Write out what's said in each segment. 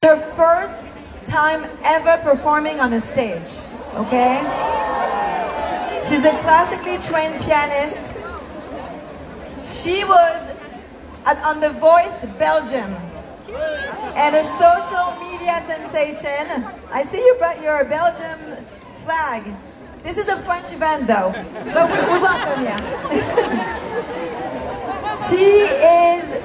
Her first time ever performing on a stage, okay? She's a classically trained pianist. She was on The Voice Belgium and a social media sensation. I see you brought your Belgium flag. This is a French event though, but we welcome you. She is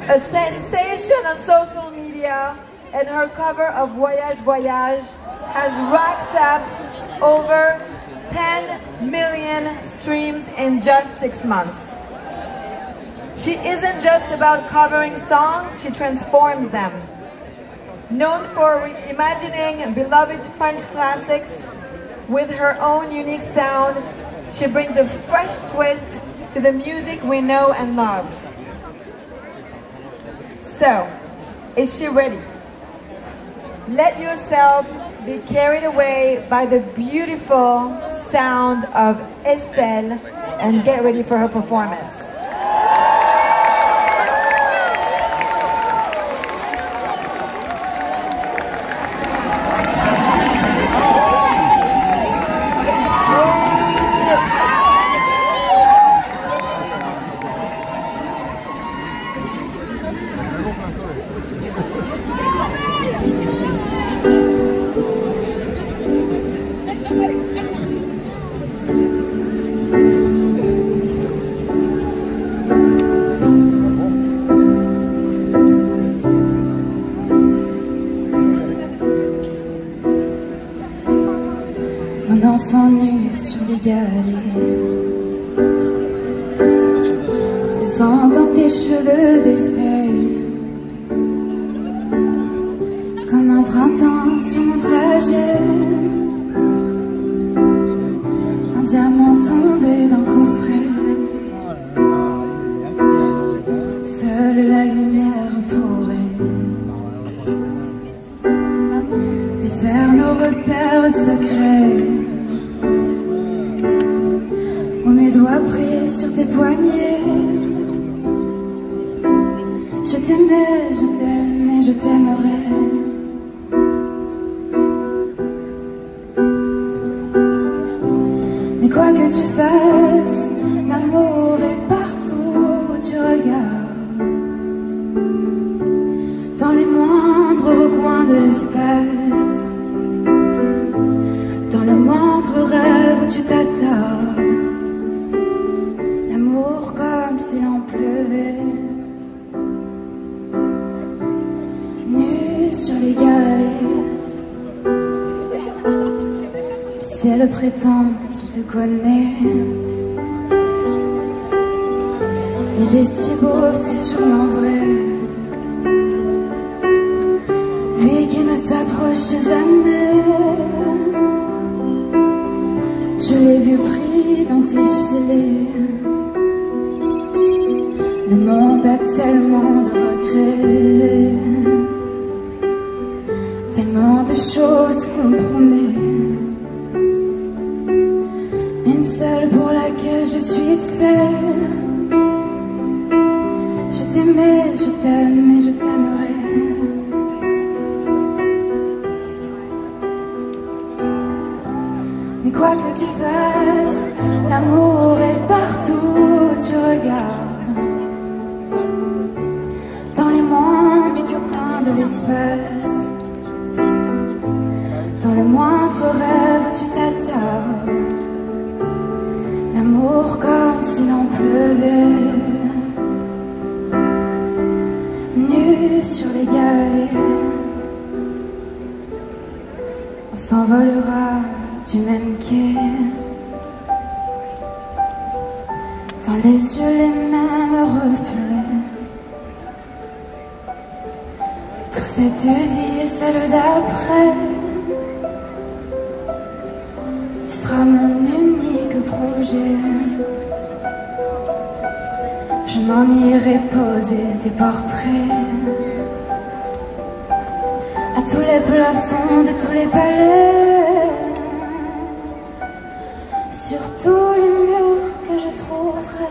a sensation on social media, and her cover of Voyage Voyage has racked up over 10 million streams in just 6 months. She isn't just about covering songs, she transforms them. Known for reimagining beloved French classics with her own unique sound, she brings a fresh twist to the music we know and love. So, is she ready? Let yourself be carried away by the beautiful sound of ESTL and get ready for her performance. Mon enfant nu sur les galets, le vent dans tes cheveux défaits, comme un printemps sur mon trajet, un diamant tombé d'un coffret. Seule la lumière pourrait défaire nos repères secrets. Mes doigts pris sur tes poignets. Je t'aimais, je t'aime et je t'aimerai. Mais quoi que tu fasses, l'amour est partout où tu regardes. Dans les moindres recoins de l'espace, dans le moindre rêve où tu t'attardes. Comme s'il en pleuvait, nu sur les galets. Le ciel prétend qu'il te connaît. Il est si beau, c'est sûrement vrai. Lui qui ne s'approche jamais. Je l'ai vu pris dans tes filets. Le monde a tellement de regrets, tellement de choses qu'on promet. Une seule pour laquelle je suis fait. Je t'aimais, je t'aime et je t'aimerai. Mais quoi que tu fasses, l'amour est partout où tu regardes. De l'espace, dans le moindre rêve où tu t'attardes, l'amour comme s'il en pleuvait, nu sur les galets. On s'envolera du même quai, dans les yeux les mêmes reflets. Pour cette vie et celle d'après, tu seras mon unique projet. Je m'en irai poser des portraits à tous les plafonds de tous les palais, sur tous les murs que je trouverai.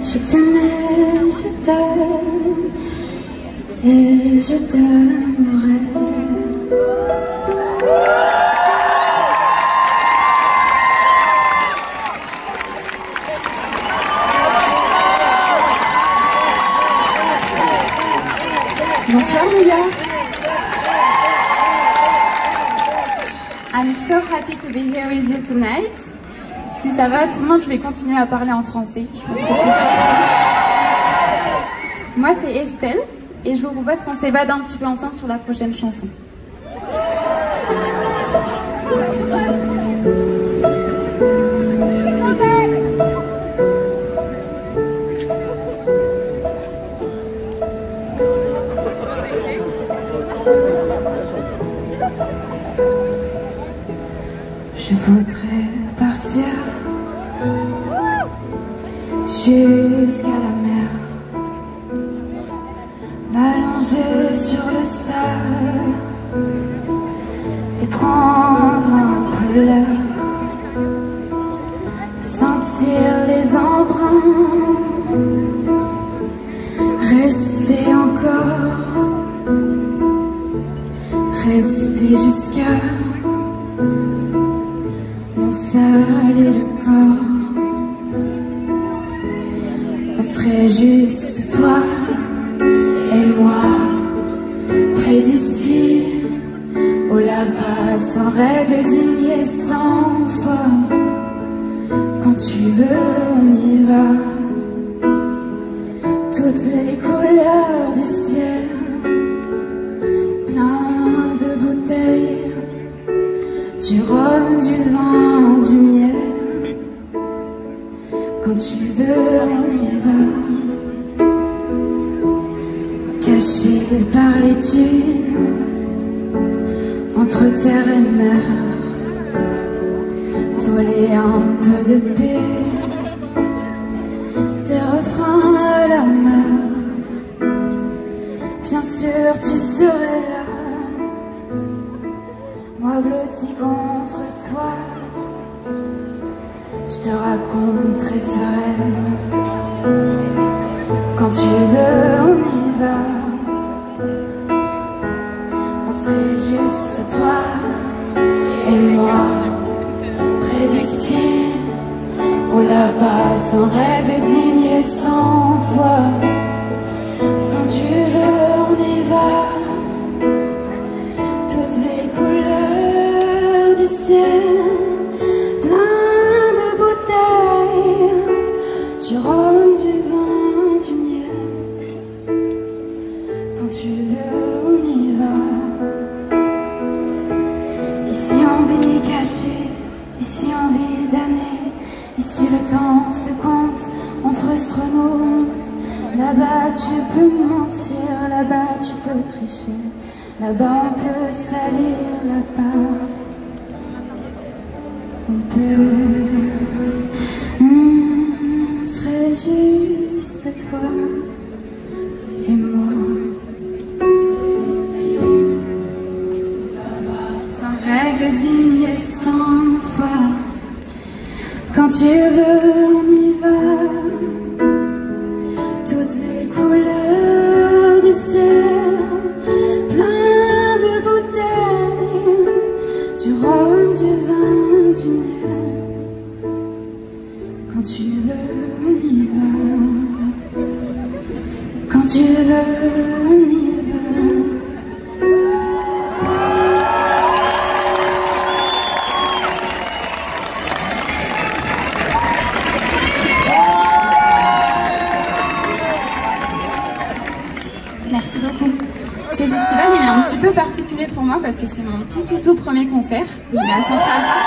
Je t'aimais, je je t'aime et je t'aimerai. Bonsoir New York. I'm so happy to be here with you tonight. Si ça va tout le monde, je vais continuer à parler en français. Je pense que c'est ça. Moi c'est Estelle et je vous propose qu'on s'évade un petit peu ensemble sur la prochaine chanson. Je voudrais partir jusqu'à la mer, m'allonger sur le sable et prendre un peu l'air, sentir les embruns, rester encore, rester jusqu'à saler le corps. On serait juste toi et moi, près d'ici, ou là-bas, sans règles dignes et sans foi. Quand tu veux, on y va. Toutes les couleurs du ciel, plein de bouteilles, du rhum, du vin, du miel. Quand tu veux, on y va. Caché par les dunes, entre terre et mer, voler un peu de paix, des refrains à la mer. Bien sûr, tu serais là, moi blotti contre toi. Je te raconterai ce rêve. Quand tu veux, on y va. On serait juste toi et moi, près d'ici ou là-bas, sans règles dignes et sans foi. Quand tu veux, on y va. Toutes les couleurs du ciel, plein de bouteilles, du rhum, du vin, du miel. Quand tu veux, on y va. Ici on vit caché, ici on vit damné, ici le temps se compte, on frustre nos hontes. Là-bas tu peux mentir, là-bas tu peux tricher, là-bas on peut salir, là-bas on peut. On serait juste toi et moi, sans règles dignes et sans foi. Quand tu veux, on y va. Toutes les couleurs du ciel, plein de bouteilles, du rhum, du vin, du miel. Quand tu veux, on y va. Quand tu veux, on y va. Merci beaucoup. Ce festival, il est un petit peu particulier pour moi parce que c'est mon tout premier concert. Il est à Central Park,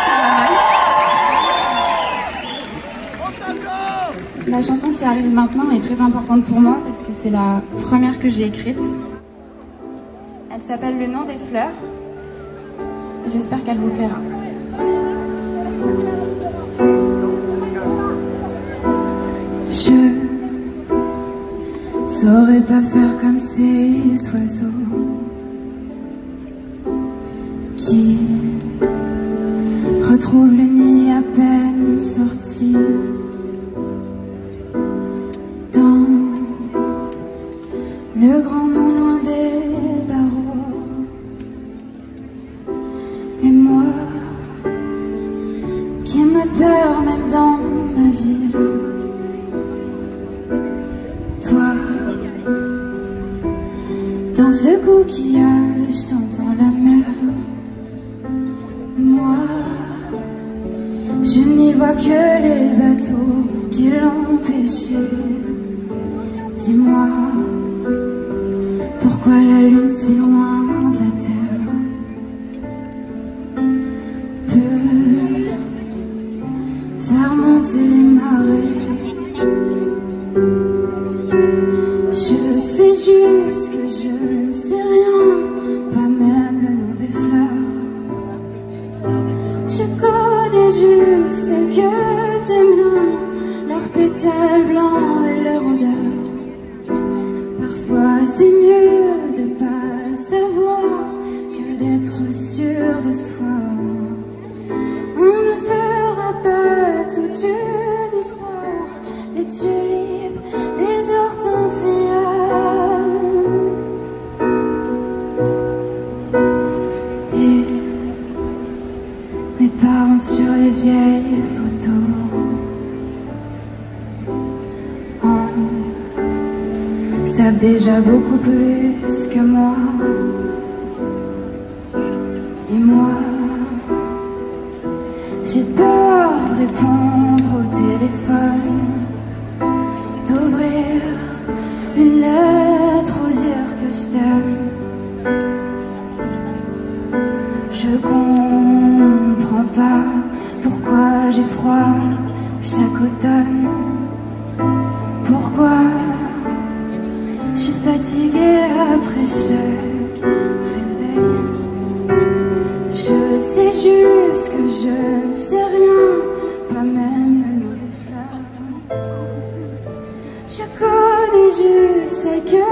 La chanson qui arrive maintenant est très importante pour moi parce que c'est la première que j'ai écrite. Elle s'appelle Le nom des fleurs. J'espère qu'elle vous plaira. Je saurais pas faire comme ces oiseaux qui retrouvent le nid à peine sorti dans le grand monde loin des barreaux. Et moi, qui me perds même dans ma ville. Toi, dans ce coquillage, t'entends la mer. Moi, je n'y vois que les bateaux qui l'ont pêché. Dis-moi, pourquoi la lune si loin de la terre peut faire monter les marées? Je sais juste que je ne sais rien, pas même le nom des fleurs. Je connais juste celles que t'aimes bien, leurs pétales blancs et leur odeur. Parfois c'est mieux de pas savoir que d'être sûr de soi. On ne fera pas toute une histoire des tulipes, des hortensias et mes parents sur les vieilles photos savent déjà beaucoup plus que moi. Et moi, j'ai peur de répondre au téléphone, d'ouvrir une lettre aux dire que je t'aime. Je comprends pas pourquoi j'ai froid chaque automne, pourquoi je suis fatiguée après chaque réveil. Je sais juste que je ne sais rien, pas même le nom des fleurs. Je connais juste celles que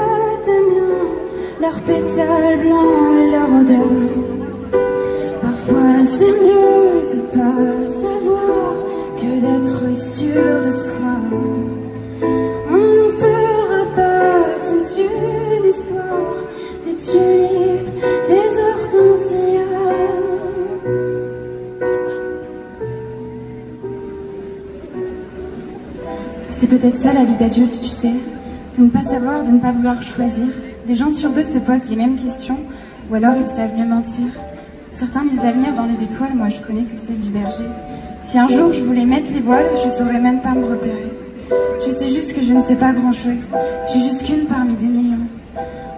t'aimes bien, leurs pétales blancs et leur odeur. Parfois c'est mieux de pas savoir que d'être sûr de soi. On ne fera pas toute une histoire des tulipes, des hortensias. C'est peut-être ça la vie d'adulte, tu sais, de ne pas savoir, de ne pas vouloir choisir. Les gens sur deux se posent les mêmes questions, ou alors ils savent mieux mentir. Certains lisent l'avenir dans les étoiles, moi je connais que celle du berger. Si un jour je voulais mettre les voiles, je saurais même pas me repérer. Je sais juste que je ne sais pas grand-chose, je suis juste qu'une parmi des millions.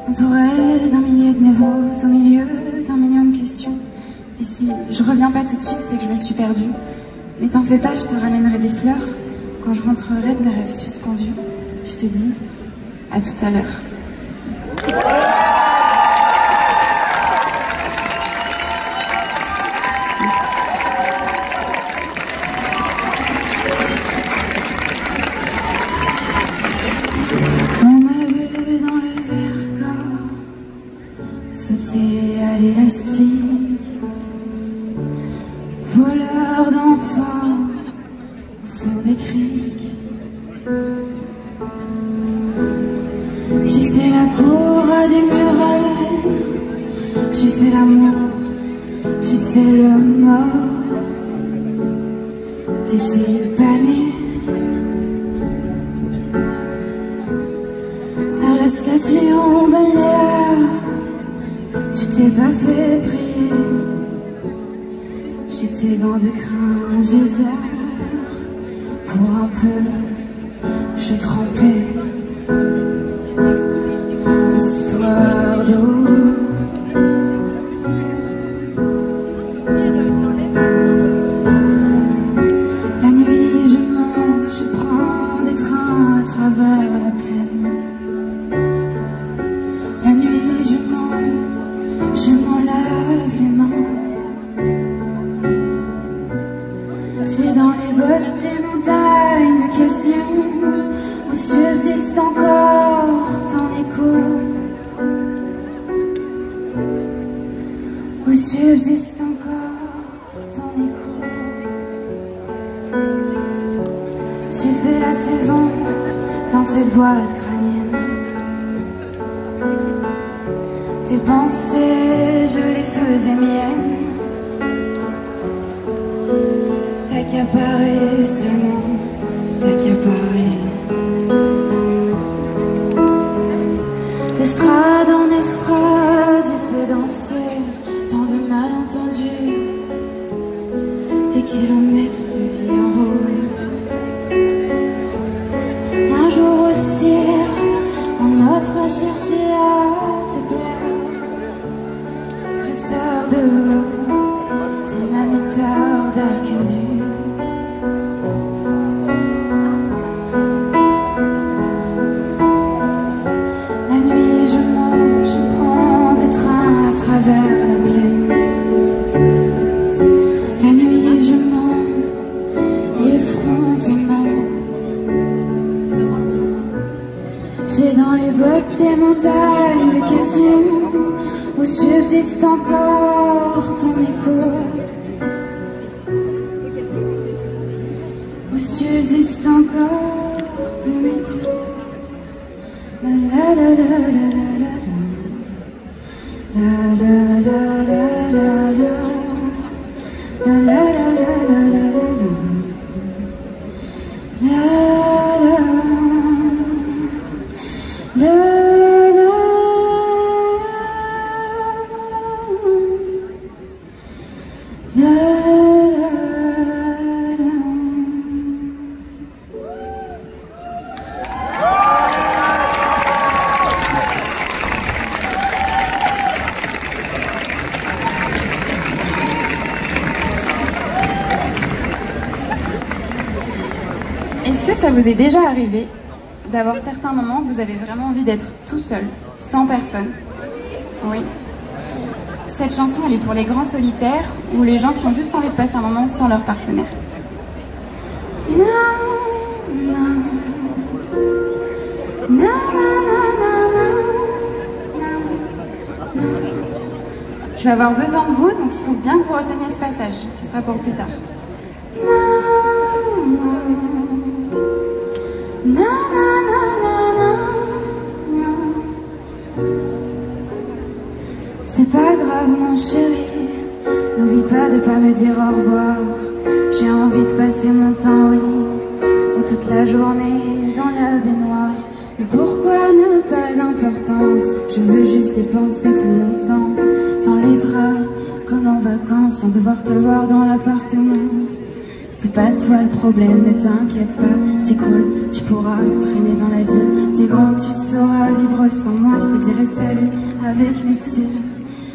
Entourée d'un millier de névroses, au milieu d'un million de questions. Et si je reviens pas tout de suite, c'est que je me suis perdue. Mais t'en fais pas, je te ramènerai des fleurs. Quand je rentrerai de mes rêves suspendus, je te dis à tout à l'heure. On m'a vu dans le Vercors sauter à l'élastique, voleur d'enfants au fond des criques. J'ai fait la cour à des murailles, j'ai fait l'amour, j'ai fait le mort. T'es-il pané à la station balnéaire? Tu t'es pas fait prier. J'ai tes gants de crin geyser. Pour un peu, je trempais. Histoire d'eau. La nuit je monte, je prends des trains à travers la plaine. La nuit je monte, je m'en lave les mains. J'ai dans les bottes des montagnes de questions où subsiste encore ton écho. Où subsiste encore ton écho. J'ai fait la saison dans cette boîte crânienne. Tes pensées, je les faisais miennes. T'accaparer seulement, t'accaparer. D'estrade en estrade, j'ai fait danser tant de malentendus. Des kilomètres de vie en rose. Un jour au cirque, un autre à chercher à te plaire. Tresseur de loulou, dynamiteur d'aqueduc. La nuit je monte, je prends des trains à travers la plaine. La nuit je monte, effrontément. J'ai dans les bottes des montagnes de questions où subsiste encore ton écho. Où subsiste encore ton écho. La la la la la la la. La la la la la la. La la la la la la la. La la la la. Est-ce que ça vous est déjà arrivé d'avoir certains moments où vous avez vraiment envie d'être tout seul, sans personne? Oui. Cette chanson, elle est pour les grands solitaires ou les gens qui ont juste envie de passer un moment sans leur partenaire. Non, non. Non, non, non, non, non. Non, non. Je vais avoir besoin de vous, donc il faut bien que vous reteniez ce passage. Ce sera pour plus tard. Non, non. Non, non, non, non, non, non. C'est pas grave mon chéri, n'oublie pas de pas me dire au revoir. J'ai envie de passer mon temps au lit, ou toute la journée dans la baignoire. Mais pourquoi ne pas d'importance? Je veux juste dépenser tout mon temps dans les draps, comme en vacances, sans devoir te voir dans l'appartement. C'est pas toi le problème, ne t'inquiète pas, c'est cool, tu pourras traîner dans la ville. T'es grand, tu sauras vivre sans moi, je te dirai salut avec mes cils.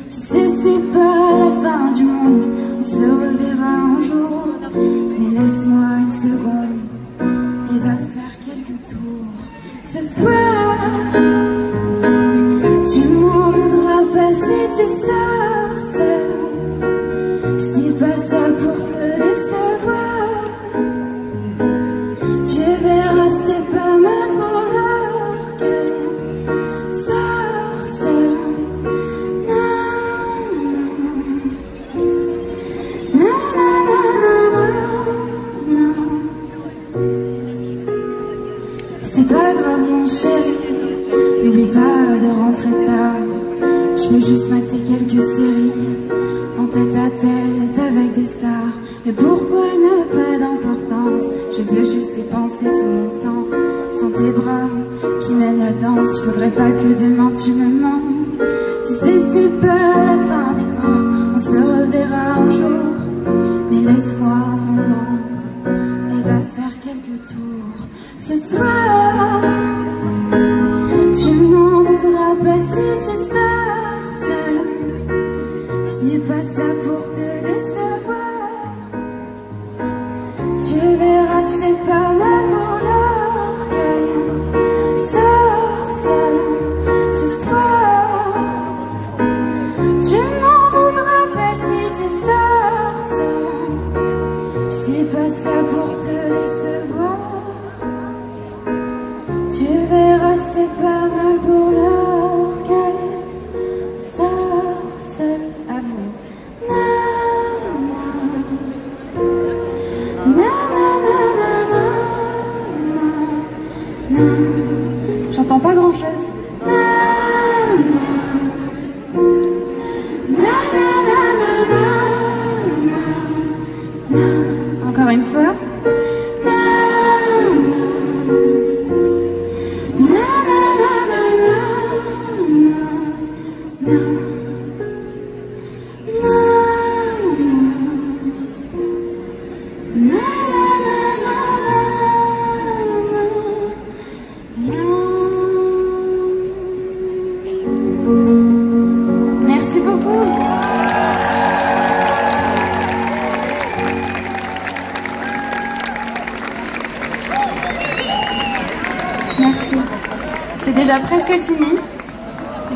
Tu sais, c'est pas la fin du monde, on se reverra un jour. Mais laisse-moi une seconde, et va faire quelques tours. Ce soir, tu m'en voudras pas si tu sors seul. Je dis pas ça pour te décevoir. Tu verras, c'est pas mal pour l'orgueil. Sors seul. Non, non. Non, non, non, non, non, non. C'est pas grave mon chéri, n'oublie pas de rentrer tard. Je veux juste mater quelques séries en tête à tête avec des stars. Mais pourquoi n'a pas d'importance? Je veux juste dépenser tout mon temps sans tes bras qui mènent la danse. Il faudrait pas que demain tu me manques. Tu sais, c'est pas la fin des temps, on se reverra un jour. Mais laisse-moi un moment et va faire quelques tours. Ce soir, tu m'en voudras pas si tu sors seul. Je dis pas ça pour te décevoir. Tu verras, c'est pas mal pour l'orgueil. Sors seul ce soir. Tu m'en voudras pas si tu sors seul. Je dis pas ça pour te décevoir. déjà presque fini.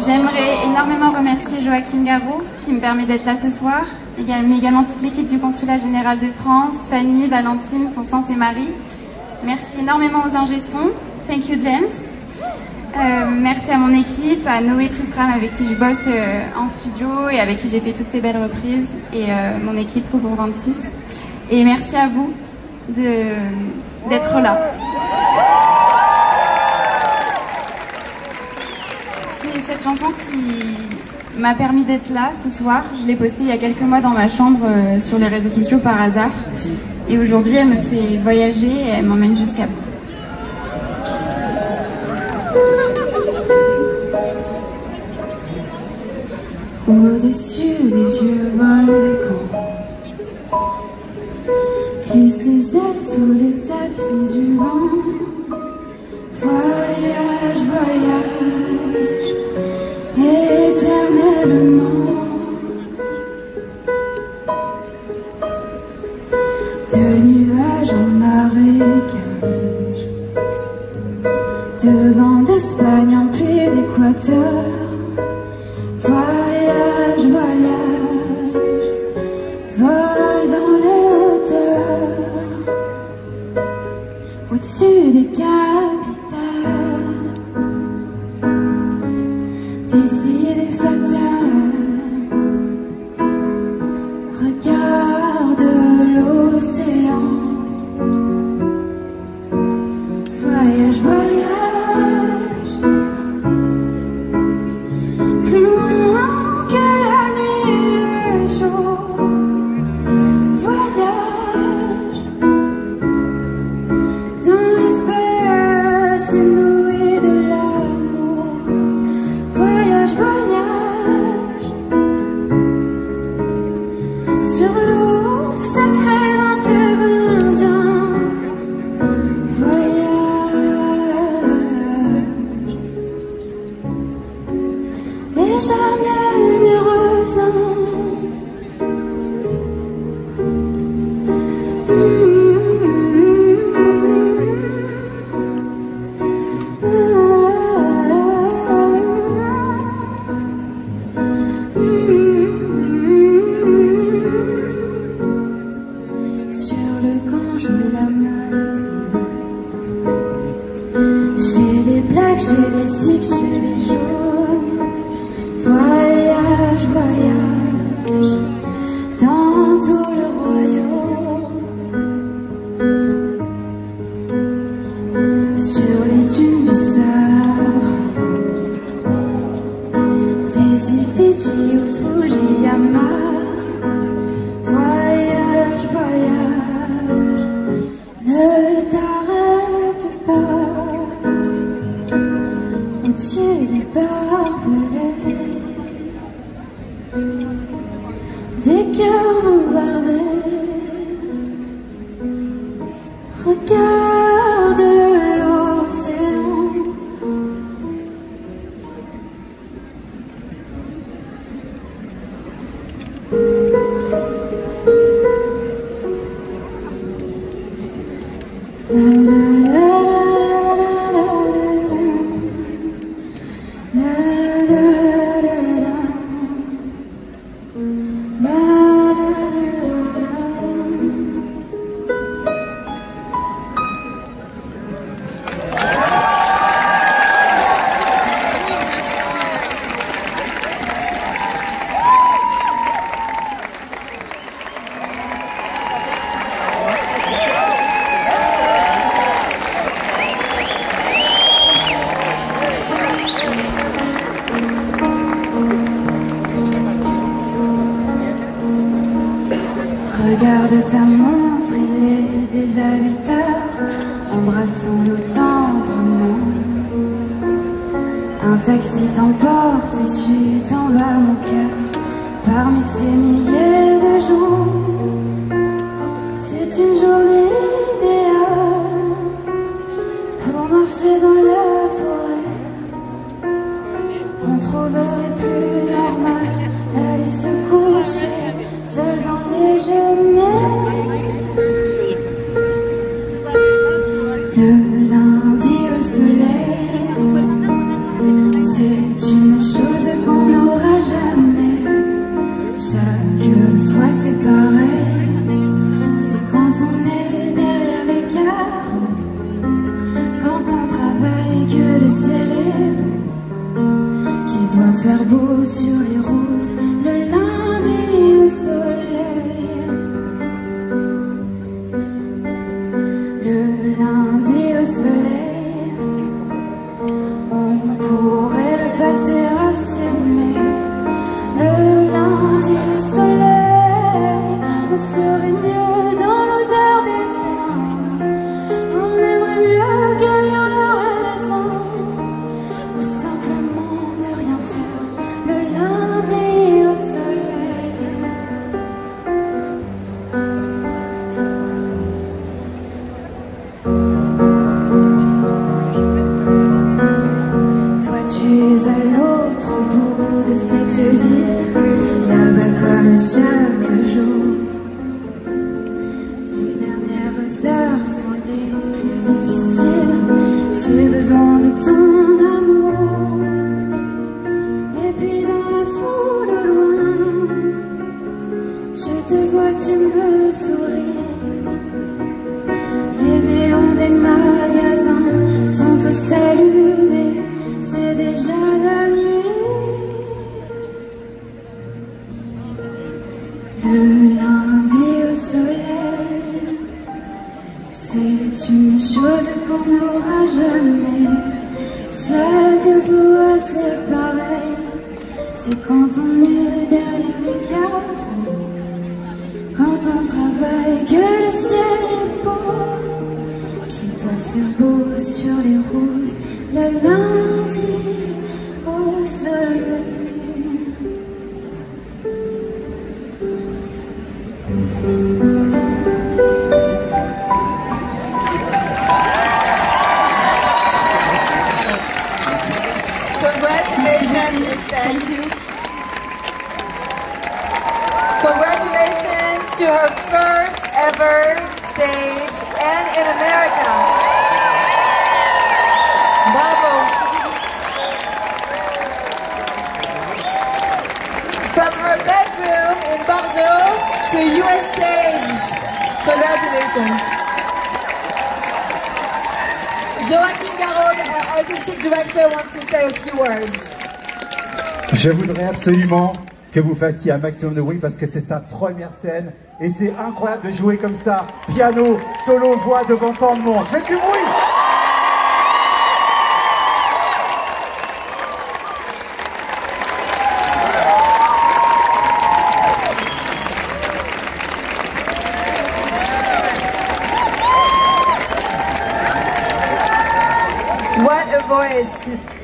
J'aimerais énormément remercier Joachim Garraud qui me permet d'être là ce soir, mais également toute l'équipe du Consulat Général de France, Fanny, Valentine, Constance et Marie. Merci énormément aux ingé-sons. Thank you James. Merci à mon équipe, à Noé Tristram avec qui je bosse en studio et avec qui j'ai fait toutes ces belles reprises, et mon équipe Faubourg 26. Et merci à vous d'être là. C'est cette chanson qui m'a permis d'être là ce soir. Je l'ai postée il y a quelques mois dans ma chambre sur les réseaux sociaux par hasard. Et aujourd'hui, elle me fait voyager et elle m'emmène jusqu'à vous. Au-dessus des vieux volcans glissent des ailes sous le tapis du vent. Voyage, voyage, éternellement. De nuages en marécage, de vent d'Espagne en pluie d'Équateur. Voyage, voyage, vol dans les hauteurs, au-dessus des capitales, des idées fatales. Regarde l'océan. Voyage, voyage, plus loin que la nuit et le jour. Voyage dans l'espace inouï de l'amour. Voyage, voyage sur l'eau sacrée d'un fleuve indien. Voyage et jamais ne revient. Sur le Gange ou l'Amazone, chez les blacks, chez les sikhs, chez les jaunes. Voyage, voyage, dans tout le royaume. Sur les dunes du Sahara, des îles Fidji au Fujiyama. Voyage, voyage, ne t'arrête pas. Au-dessus des barbelés, des cœurs bombardés. Regarde l'océan. La la la la la la la la la. Regarde ta montre, il est déjà 8 heures. Embrassons-nous tendrement. Un taxi t'emporte et tu t'en vas, mon cœur. Parmi ces milliers de gens, c'est une journée idéale pour marcher dans la forêt. On trouverait plus normal d'aller se coucher seul dans les genêts. Le lundi au soleil, doit faire beau sur les routes le lundi au soleil. Le lundi au soleil, on pourrait le passer à s'aimer. Le lundi au soleil, on serait mieux dans l'odeur des foins. On aimerait mieux cueillir le raisin, ou simplement ne rien faire le lundi au soleil. Toi tu es à l'autre bout de cette ville, là-bas comme chaque jour. Les dernières heures sont les plus difficiles. J'ai besoin de ton amour. Et puis dans la foule au loin, je te vois, tu me souris. Les néons des magasins sont tous allumés, c'est déjà la nuit. Le lundi au soleil, c'est une chose qu'on n'aura jamais. Chaque fois c'est pareil, c'est quand on est derrière les gares, quand on travaille, que le ciel est beau, qu'il doit faire beau sur les routes le lundi au soleil. Congratulations, Thank you. Congratulations to her first ever stage and in America. Bravo. From her bedroom in Bordeaux to US stage. Congratulations. Joachim Garrod, our artistic director, wants to say a few words. Je voudrais absolument que vous fassiez un maximum de bruit parce que c'est sa première scène et c'est incroyable de jouer comme ça, piano, solo, voix devant tant de monde. Faites du bruit! What a voice.